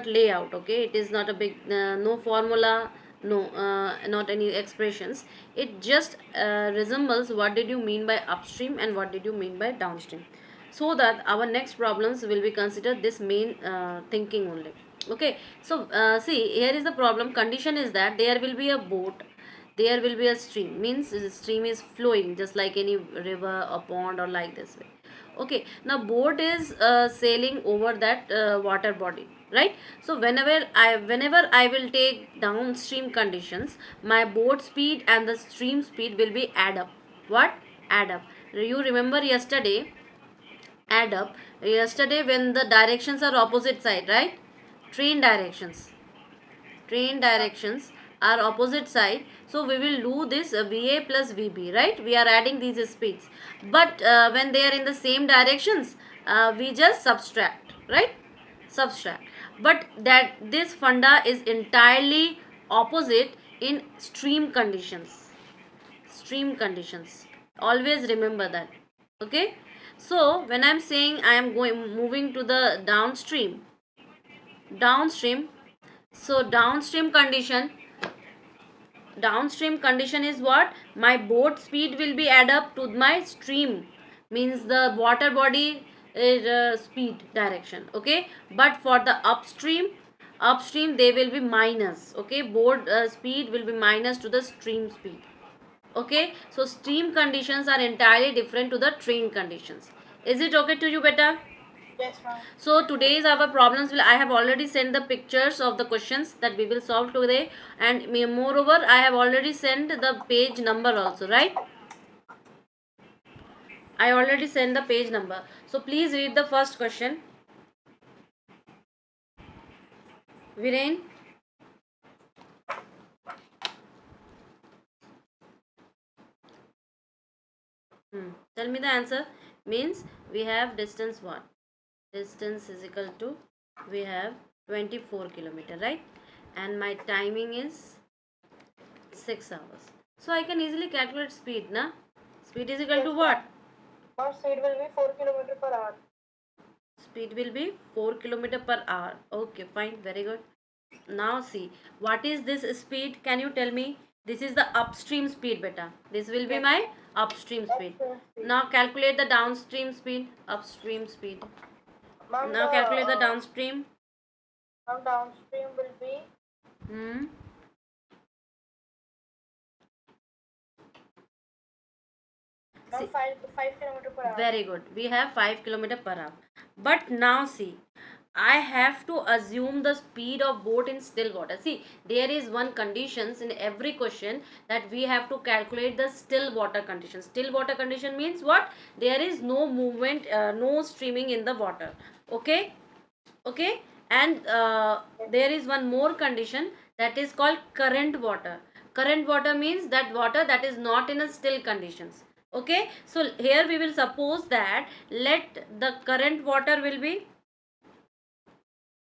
short-cut layout. Okay, it is not a big no formula, no not any expressions. It just resembles what did you mean by upstream and what did you mean by downstream, so that our next problems will be considered this main thinking only. Okay, so see, here is the problem. Condition is that there will be a boat, there will be a stream, means the stream is flowing just like any river or pond or like this way. Okay, now boat is sailing over that water body, right? So whenever I will take downstream conditions, my boat speed and the stream speed will be add up. What? Add up. You remember yesterday, add up, yesterday when the directions are opposite side, right? Train directions, train directions are opposite side, so we will do this va plus vb, right? We are adding these speeds, but when they are in the same directions, we just subtract, right? Subtract. But that this funda is entirely opposite in stream conditions. Stream conditions, always remember that. Okay, so when I'm saying I am going moving to the downstream, so downstream condition is what? My boat speed will be add up to my stream, means the water body is speed direction. Okay, but for the upstream they will be minus. Okay, boat speed will be minus to the stream speed. Okay, so stream conditions are entirely different to the train conditions. Is it okay to you, beta? Yes, ma'am. So today's our problems will, I have already sent the pictures of the questions that we will solve today, and moreover I have already sent the page number also, right? I already sent the page number. So please read the first question. Viren, tell me the answer. Means we have distance what? Distance is equal to, we have 24 kilometer, right? And my timing is 6 hours. So I can easily calculate speed, na? Speed is equal to what? Our speed will be 4 kilometer per hour. Speed will be 4 kilometer per hour. Okay, fine, very good. Now see, what is this speed? Can you tell me? This is the upstream speed, beta. This will be my upstream speed. Now calculate the downstream speed. Upstream speed. Now calculate the downstream. Now downstream will be Hmm. now 5 kilometer per hour. Very good. We have 5 kilometer per hour. But now see, I have to assume the speed of boat in still water. See, there is one conditions in every question that we have to calculate the still water condition. Still water condition means what? There is no movement, no streaming in the water. Okay? Okay? And there is one more condition that is called current water. Current water means that water that is not in a still conditions. Okay, so here we will suppose that let the current water will be,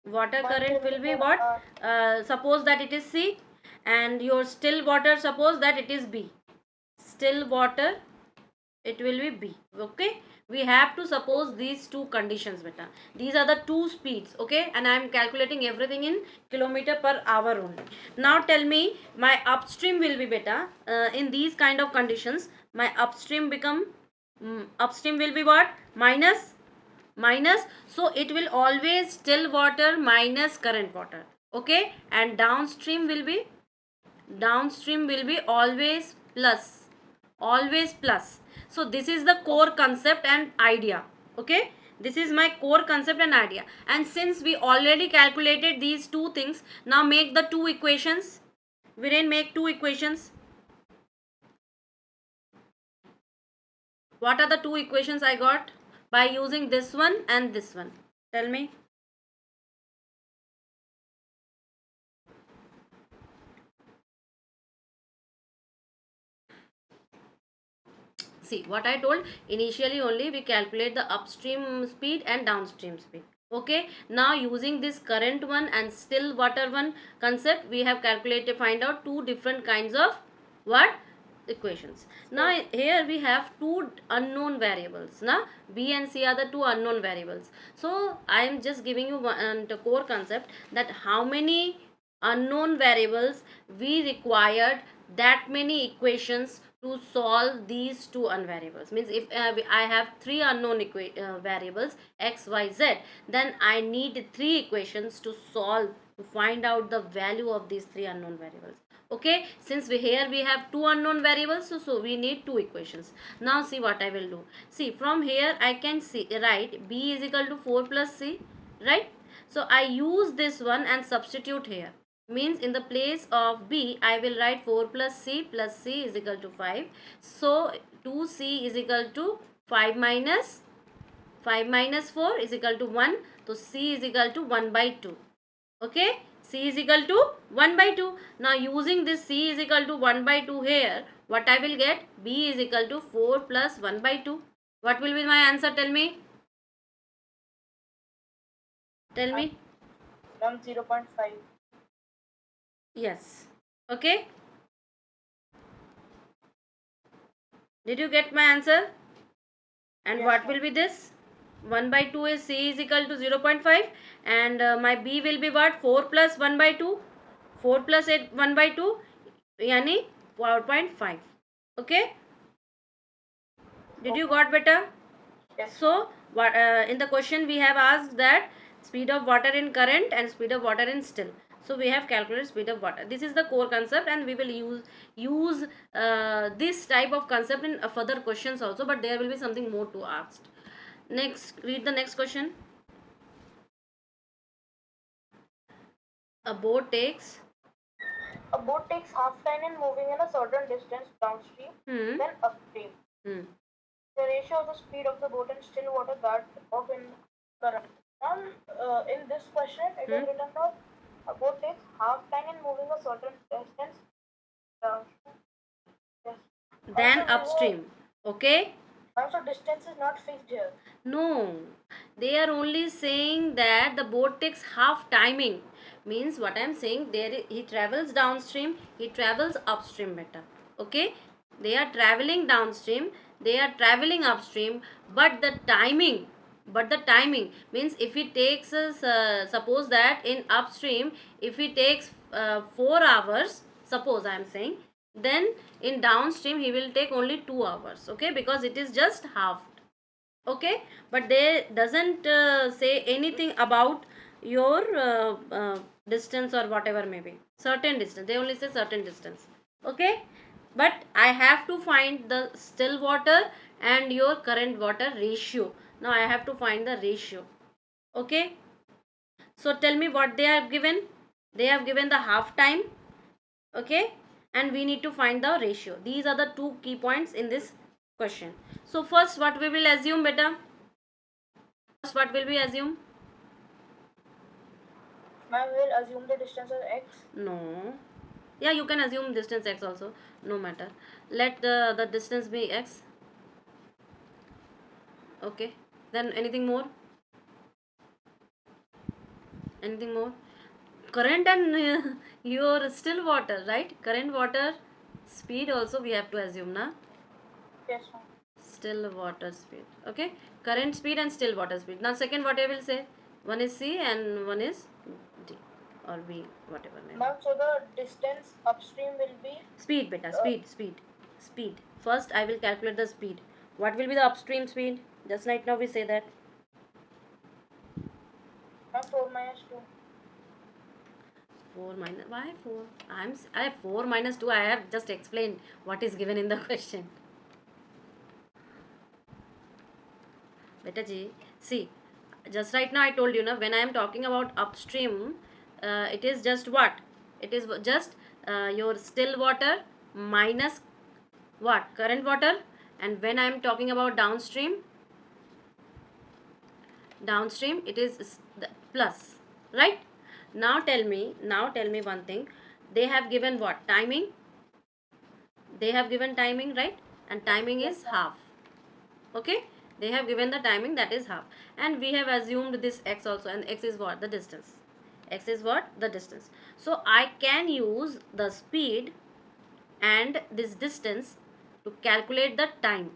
water current will be what? Suppose that it is C, and your still water, suppose that it is B. Still water, it will be B. Okay, we have to suppose these two conditions, beta. These are the two speeds. Okay, and I am calculating everything in kilometer per hour only. Now tell me, my upstream will be, beta, in these kind of conditions, my upstream become, upstream will be what? Minus, so it will always still water minus current water. Okay, and downstream will be always plus. So this is the core concept and idea. Okay, this is my core concept and idea. And since we already calculated these two things, now make the two equations. Viren, make two equations. What are the two equations I got by using this one and this one? Tell me. See, what I told initially, only we calculate the upstream speed and downstream speed. Okay, now using this current one and still water one concept, we have calculated, find out two different kinds of what? equations. Now here we have two unknown variables. Now b and c are the two unknown variables. So I am just giving you the core concept that how many unknown variables we required, that many equations to solve these two unvariables. Means if I have three unknown variables x, y, z, then I need three equations to solve, to find out the value of these three unknown variables. Okay, since here we have two unknown variables, so we need two equations. Now see what I will do. See, from here I can see write b is equal to 4 plus c, right? So I use this one and substitute here. Means in the place of b I will write 4 plus c is equal to 5. So 2c is equal to 5 minus 4 is equal to 1. So c is equal to 1 by 2. Okay, c is equal to 1 by 2. Now using this c is equal to 1 by 2 here, what I will get? B is equal to 4 plus 1 by 2. What will be my answer? Tell me. Tell me. 0.5. Yes. Okay. Did you get my answer? And Yes, what ma'am. will be this? 1 by 2 is c is equal to 0.5, and my b will be what? 4 plus 1 by 2. 4 plus 8 1 by 2 yani 4.5. Okay, did you got better? Yes. So what in the question we have asked that speed of water in current and speed of water in still. So we have calculated speed of water. This is the core concept, and we will use this type of concept in further questions also, but there will be something more to ask. Next, read the next question. A boat takes half time in moving in a certain distance downstream, then upstream. The ratio of the speed of the boat in still water that of in current. Now, in this question, it is written that a boat takes half time in moving a certain distance downstream. Yes. Then Also, upstream. Okay. Also, distance is not fixed here. No, they are only saying that the boat takes half timing. Means what I am saying, there he travels downstream, he travels upstream better. Okay, they are traveling downstream, they are traveling upstream, but the timing means if he takes suppose that in upstream if he takes 4 hours, suppose I am saying, then in downstream he will take only 2 hours. Okay, because it is just half. Okay, but they doesn't say anything about your distance or whatever, maybe certain distance, they only say certain distance. Okay, but I have to find the still water and your current water ratio. Now I have to find the ratio. Okay, so tell me what they have given. They have given the half time. Okay, and we need to find the ratio. These are the two key points in this question. So first what we will assume, beta? First what will we assume? Ma'am, we will assume the distance as x. No. Yeah, you can assume distance x also. No matter. Let the distance be x. Okay. Then anything more? Anything more? Current and your still water, right? Current water speed also we have to assume, na? Yes, ma'am. Still water speed. Okay. Current speed and still water speed. Now second what I will say? One is C and one is D or B, whatever. Ma'am, so the distance upstream will be Speed, beta. Speed. First I will calculate the speed. What will be the upstream speed? Just right now we say that. ma'am, 4 minus 2. 4 minus, why 4? I have 4 minus 2. I have just explained what is given in the question. Beta ji, see, just right now I told you, when I am talking about upstream, it is just what? It is just your still water minus what? Current water. And when I am talking about downstream it is the plus, right? Now tell me one thing. They have given what? Timing. They have given timing, right? And timing is half. Okay, they have given the timing, that is half, and we have assumed this x also, and x is what? The distance. X is what? The distance. So I can use the speed and this distance to calculate the time.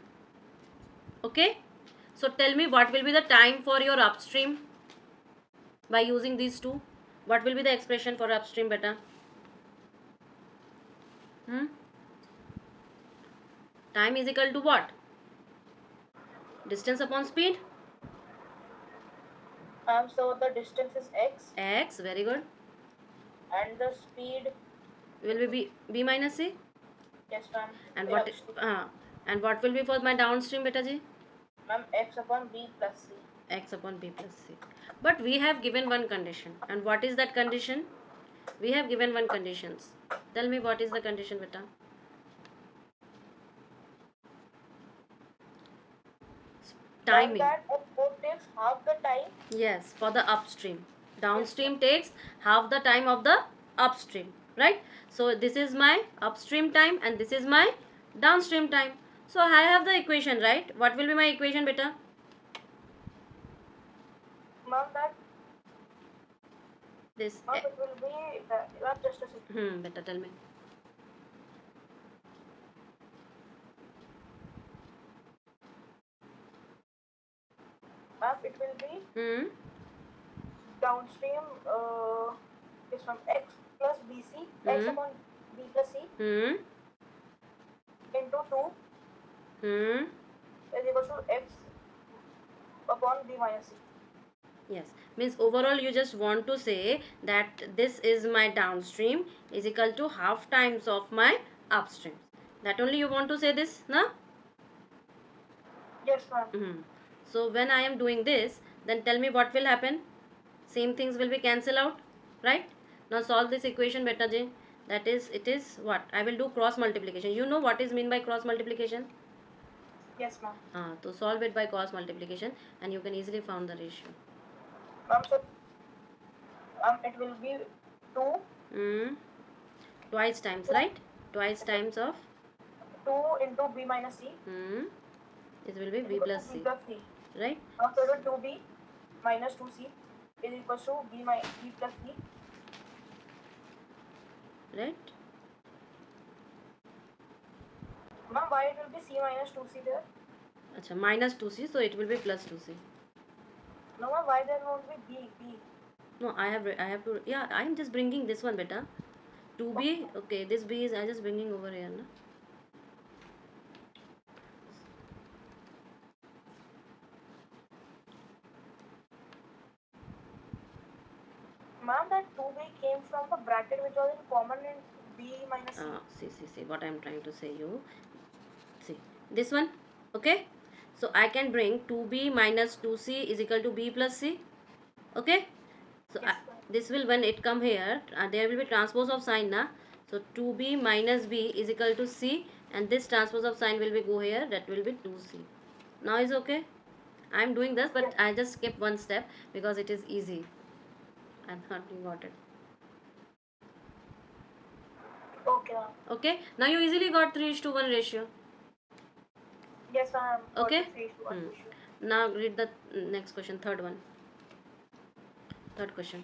Okay, so tell me what will be the time for your upstream by using these two. What will be the expression for upstream, beta? Time is equal to what? Distance upon speed. So the distance is x. X, very good. And the speed will be b minus c. Yes, ma'am. And what will be for my downstream, beta ji? Ma'am, x upon b plus c. X upon b plus c. But we have given one condition. And what is that condition? We have given one conditions. Tell me what is the condition, beta? Timing. That boat takes half the time. Yes, for the upstream. Downstream takes half the time of the upstream, right? So this is my upstream time and this is my downstream time. So I have the equation, right? What will be my equation, beta? Ma'am, that this. Ma'am, it will be just a second. Beta, tell me. Ma'am, it will be downstream is from x plus bc, x upon b plus c into 2 is equal to x upon b minus c. Yes, means overall you just want to say that this is my downstream is equal to half times of my upstream. That only you want to say this, na? Yes, ma'am. So when I am doing this, then tell me what will happen. Same things will be cancelled out, right? Now solve this equation, beta j. That is, it is what? I will do cross multiplication. You know what is mean by cross multiplication? Yes, ma'am. So solve it by cross multiplication and you can easily find the ratio. So it will be 2 twice times, right? Twice times of 2 into b minus c. It will be b plus c, right? So 2b minus 2c is equal to b plus c, right? Ma'am, why it will be c minus 2c there? Acha, minus 2c, so it will be plus 2c. No, ma'am, why there won't be b? No, I have to, yeah, I am just bringing this one, beta. 2b, okay, this b is I just bringing over here, na? Ma'am, that 2b came from the bracket which was in common in b minus c. See, what I am trying to say you. See, this one, okay? So I can bring 2b minus 2c is equal to b plus c, okay? So Yes, this will, when it come here, there will be transpose of sign, na? So 2b minus b is equal to c and this transpose of sign will be go here, that will be 2c. Now is okay? I am doing this, but I just skip one step because it is easy. I thought you got it. Okay. Okay. Now you easily got 3:1 ratio. Yes, ma'am. Okay. Now read the next question, third one. Third question.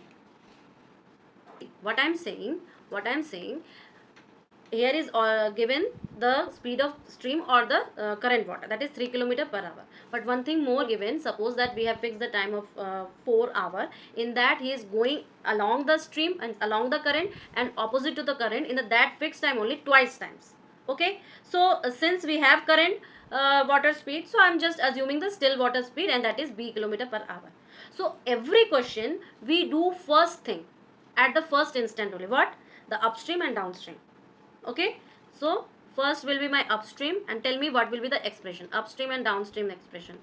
What I am saying, here is given the speed of stream or the current water, that is 3 km per hour. But one thing more given, suppose that we have fixed the time of 4 hour. In that he is going along the stream and along the current and opposite to the current in that fixed time only twice times. Okay, so since we have current water speed, so I am just assuming the still water speed and that is b km per hour. So every question we do first thing at the first instant only. What? The upstream and downstream. Okay, so first will be my upstream and tell me what will be the expression, upstream and downstream expression.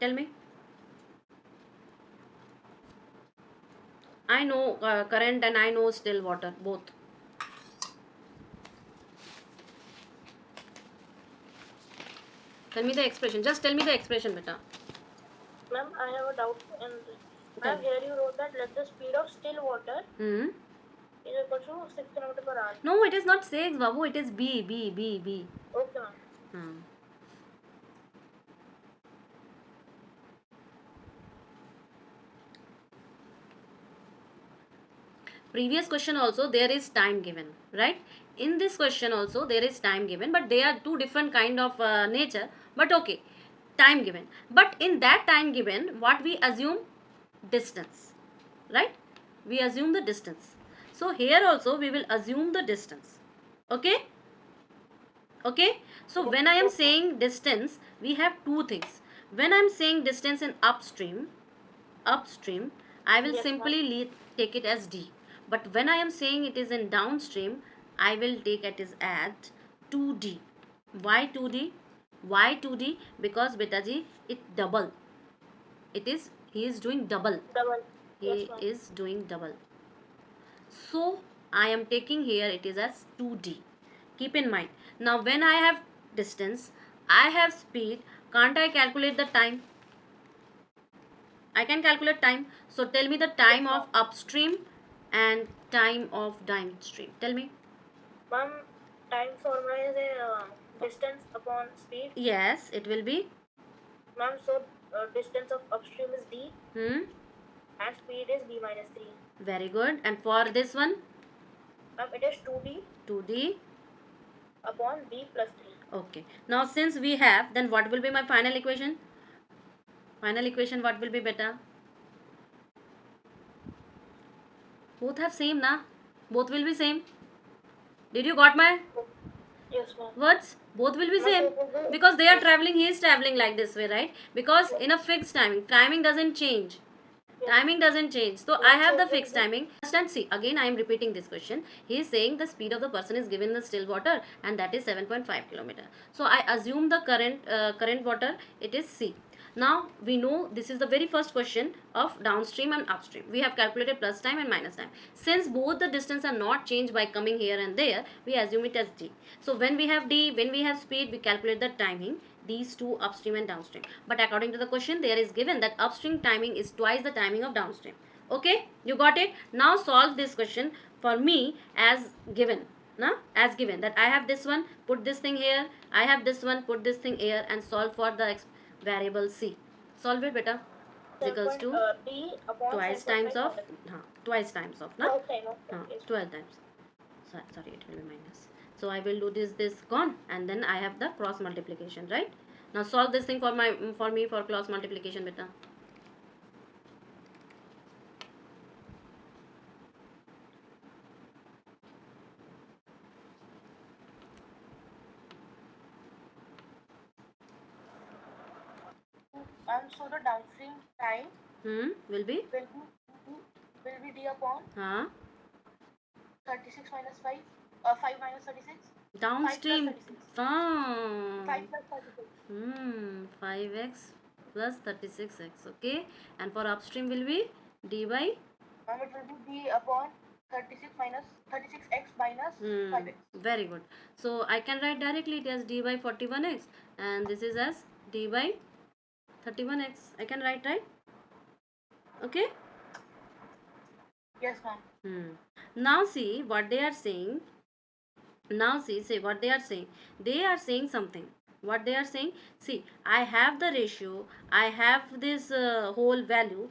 Tell me. I know current and I know still water, both. Tell me the expression. Just tell me the expression, beta. Ma'am, I have a doubt. Ma'am, here you wrote that let the speed of still water is equal to 6 km per hour. No, it is not 6, Babu. It is B. Okay, ma'am. previous question also there is time given, right? In this question also there is time given, but they are two different kind of nature, but okay, time given. But in that time given, what we assume? Distance, right? We assume the distance. So here also we will assume the distance. Okay, okay. So when I am saying distance, we have two things. When I am saying distance in upstream, I will simply take it as d. But when I am saying it is in downstream, I will take it as 2d. Why 2d? Why 2d? Because beta ji, it double. It is, he is doing double. He is doing double. So I am taking here it is as 2d. Keep in mind. Now when I have distance, I have speed, can't I calculate the time? I can calculate time. So tell me the time of upstream and time of downstream. Tell me. Ma'am, time formula is a distance upon speed. Yes, it will be. Ma'am, so distance of upstream is d. And speed is b minus 3. Very good. And for this one? Ma'am, it is 2d. 2d upon d plus 3. Okay. Now since we have, then what will be my final equation? Final equation what will be better? Both have same na? Both will be same. Did you got my Yes, ma'am. words? Both will be same because they are traveling. He is traveling like this way, right? Because in a fixed timing doesn't change. Timing doesn't change. So I have the fixed timing. Understand? See, again I am repeating this question. He is saying the speed of the person is given in the still water, and that is 7.5 kilometer. So I assume the current water, it is C. Now we know this is the very first question of downstream and upstream. We have calculated plus time and minus time. Since both the distance are not changed by coming here and there, we assume it as D. So when we have D, when we have speed, we calculate the timing, these two, upstream and downstream. But according to the question, there is given that upstream timing is twice the timing of downstream. Okay, you got it? Now solve this question for me as given. Now as given that I have this one, put this thing here, I have this one, put this thing here, and solve for the variable C. Solve it, beta. Is equals to d upon twice times of twice times of na 12 times. Sorry, it will be minus. So I will do this gone, and then I have the cross multiplication, right? Now solve this thing for me for cross multiplication, beta. And so the downstream time will be d upon 36 minus 5 5 minus 36 downstream 5 plus 36 5x plus 36x. Okay, and for upstream will be d by and it will be d upon 36 minus 36x minus 5x. Very good. So I can write directly it as d by 41x, and this is as d by 31x. I can write, right? Okay. Yes, ma'am. Now see what they are saying. Now say what they are saying. They are saying something. What they are saying? See, I have the ratio. I have this whole value.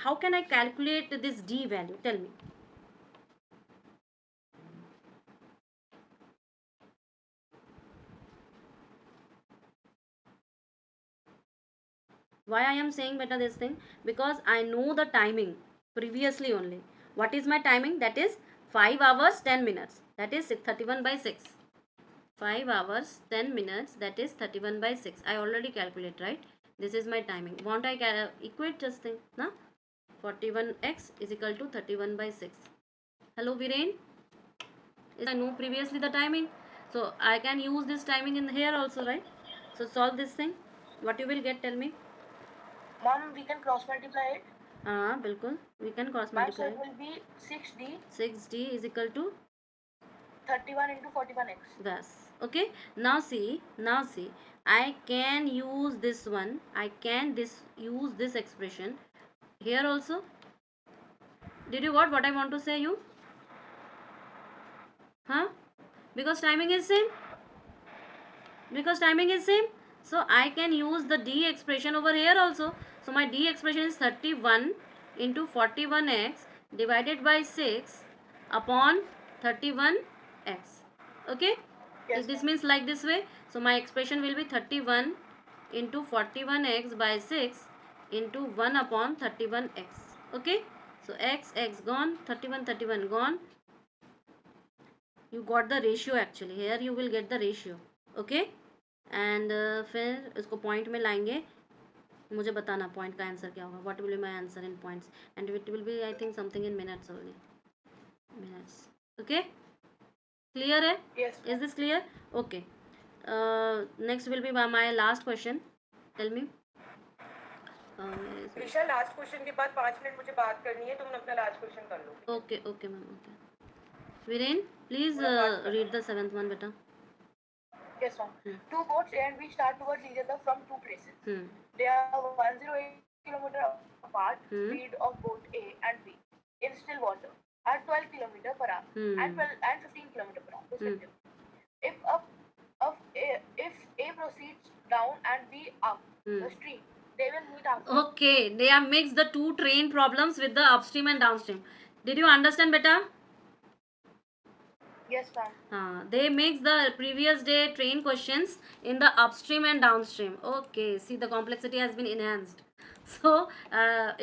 How can I calculate this d value? Tell me. Why I am saying better this thing? Because I know the timing previously only. What is my timing? That is 5 hours 10 minutes. That is 31 by 6. 5 hours 10 minutes, that is 31 by 6. I already calculate, right? This is my timing. Want I equate just thing? Na? 41x is equal to 31 by 6. Hello Viren? I know previously the timing. So I can use this timing in here also, right? So solve this thing. What you will get, tell me. Mom, we can cross multiply it. बिल्कुल, we can cross multiply. So it will be 6d. 6d is equal to 31 into 41x. Thus, okay. Now see, I can use this one. I can use this expression here also. Did you got what I want to say you? Because timing is same. So I can use the d expression over here also. So my d expression is 31 into 41x divided by 6 upon 31x. Okay? Yes, This ma'am. means like this way. So my expression will be 31 into 41x by 6 into 1 upon 31x. Okay? So x gone, 31 gone. You got the ratio actually. Here you will get the ratio. Okay? And फिर इसको point में लाएंगे. मुझे बताना point का answer क्या होगा. What will be my answer in points and it will be I think something in minutes only. Minutes. Okay, clear है? Yes, is this clear? Okay. Next will be my last question. Tell me. Risha, last question के बाद 5 minute मुझे बात करनी है, तुम अपना last question कर लो. Okay okay ma'am. Okay. Viren, please read the 7th one बेटा. Yes, ma'am. Two boats A and B start towards each other from two places. They are 108 km apart. Speed of boat A and B in still water are 12 km per hour and 15 km per hour respectively. If A proceeds down and B up the stream, they will meet after. Okay, they have mixed the two train problems with the upstream and downstream. Did you understand beta? Yes, ma'am. They mix the previous day train questions in the upstream and downstream. Okay, see, the complexity has been enhanced. So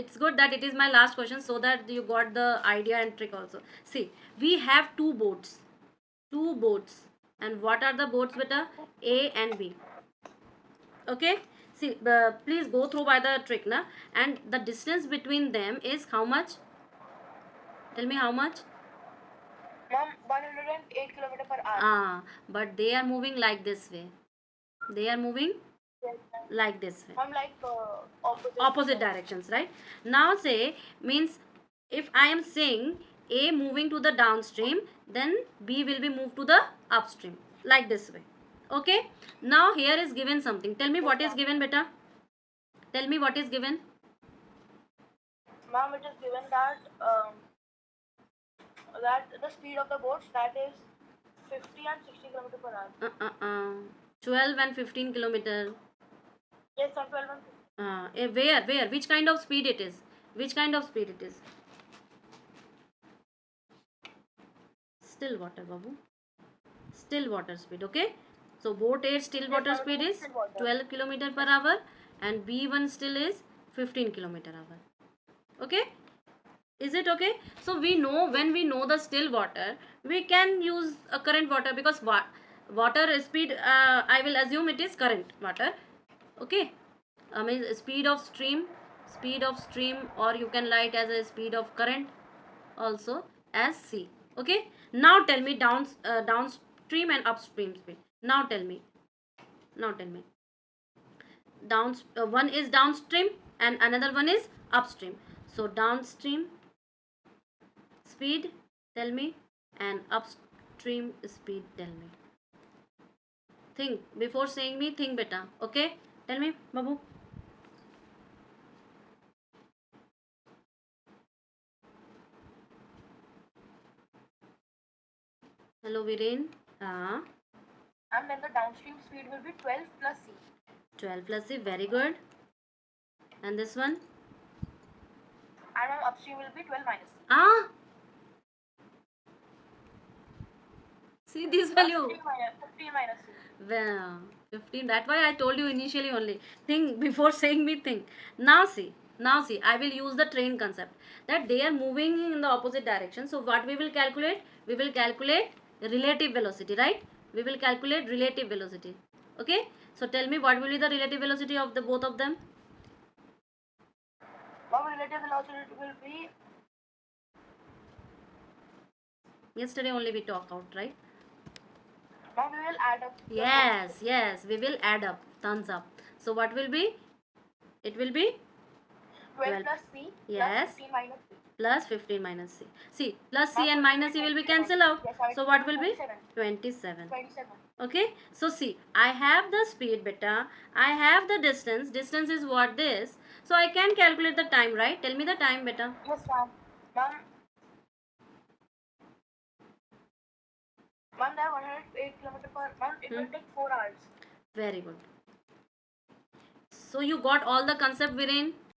it's good that it is my last question so that you got the idea and trick also. See, we have two boats. And what are the boats beta? A and B. Okay, see, please go through by the trick na. And the distance between them is how much? Tell me how much? Ma'am, 108 km per hour. But they are moving like this way. They are moving like this way. Ma'am, like Opposite directions, right? Now say, means if I am saying A moving to the downstream, then B will be moved to the upstream, like this way. Okay, now here is given something. Tell me what is given beta. Tell me what is given. Ma'am, it is given that the speed of the boats, that is 50 and 60 km per hour. 12 and 15 kilometer. Yes, sir, 12 and 15. Where? Which kind of speed it is? Which kind of speed it is? Still water, babu. Still water speed. Okay. So boat A still water speed is 12 km per hour and B1 still is 15 km hour. Okay. Is it okay? So we know, when we know the still water, we can use a current water, because water speed, I will assume it is current water. Okay. I mean speed of stream, or you can write as a speed of current also as C. Okay. Now tell me downstream and upstream speed. Now tell me. One is downstream and another one is upstream. So downstream speed, tell me, and upstream speed, tell me. Think before saying me. Think beta. Okay, tell me, babu. Hello, Viren. And then the downstream speed will be 12 plus C. 12 plus C, very good. And this one? And upstream will be 12 minus C. See this value. 15 minus C. Well, 15. That's why I told you initially only. Think before saying me. Think. Now see. I will use the train concept. That they are moving in the opposite direction. So what we will calculate? We will calculate relative velocity, right? We will calculate relative velocity. Okay. So tell me, what will be the relative velocity of the both of them? What relative velocity will be? Yesterday only we talked out, right? Now we will add up. Yes, we will add up. Thumbs up. So what will be? It will be 12 plus C. Yes. Plus 15 minus C. Plus 15 minus C. See, plus C and minus C will be cancelled out. Yes, so what will be? 27. Okay. So see, I have the speed beta. I have the distance. Distance is what this. So I can calculate the time, right? Tell me the time beta. Yes, ma'am. Ma'am, there are 108 km per hour. It will take 4 hours. Very good. So you got all the concept, Viren?